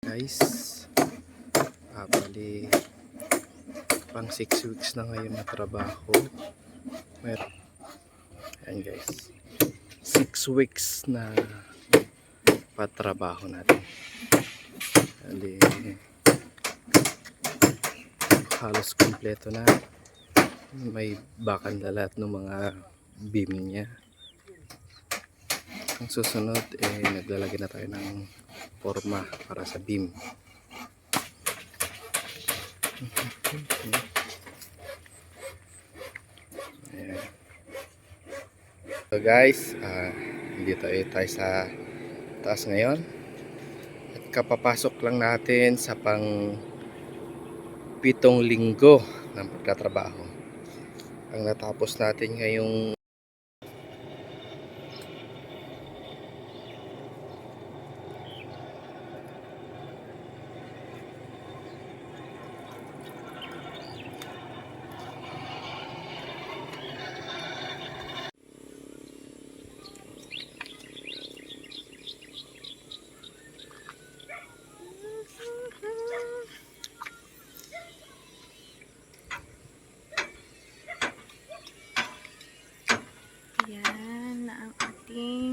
Guys, bali pang 6 weeks na ngayon na trabaho. Ayan guys, 6 weeks na patrabaho natin. Bali halos kompleto na. May bakal na lahat ng mga beam niya. Ang susunod naglalagay na tayo ng forma para sa beam. Ayan. So guys, dito tayo sa taas ngayon at kapapasok lang natin sa pang 7 linggo ng pagtatrabaho. Ang natapos natin ngayong yan ang ating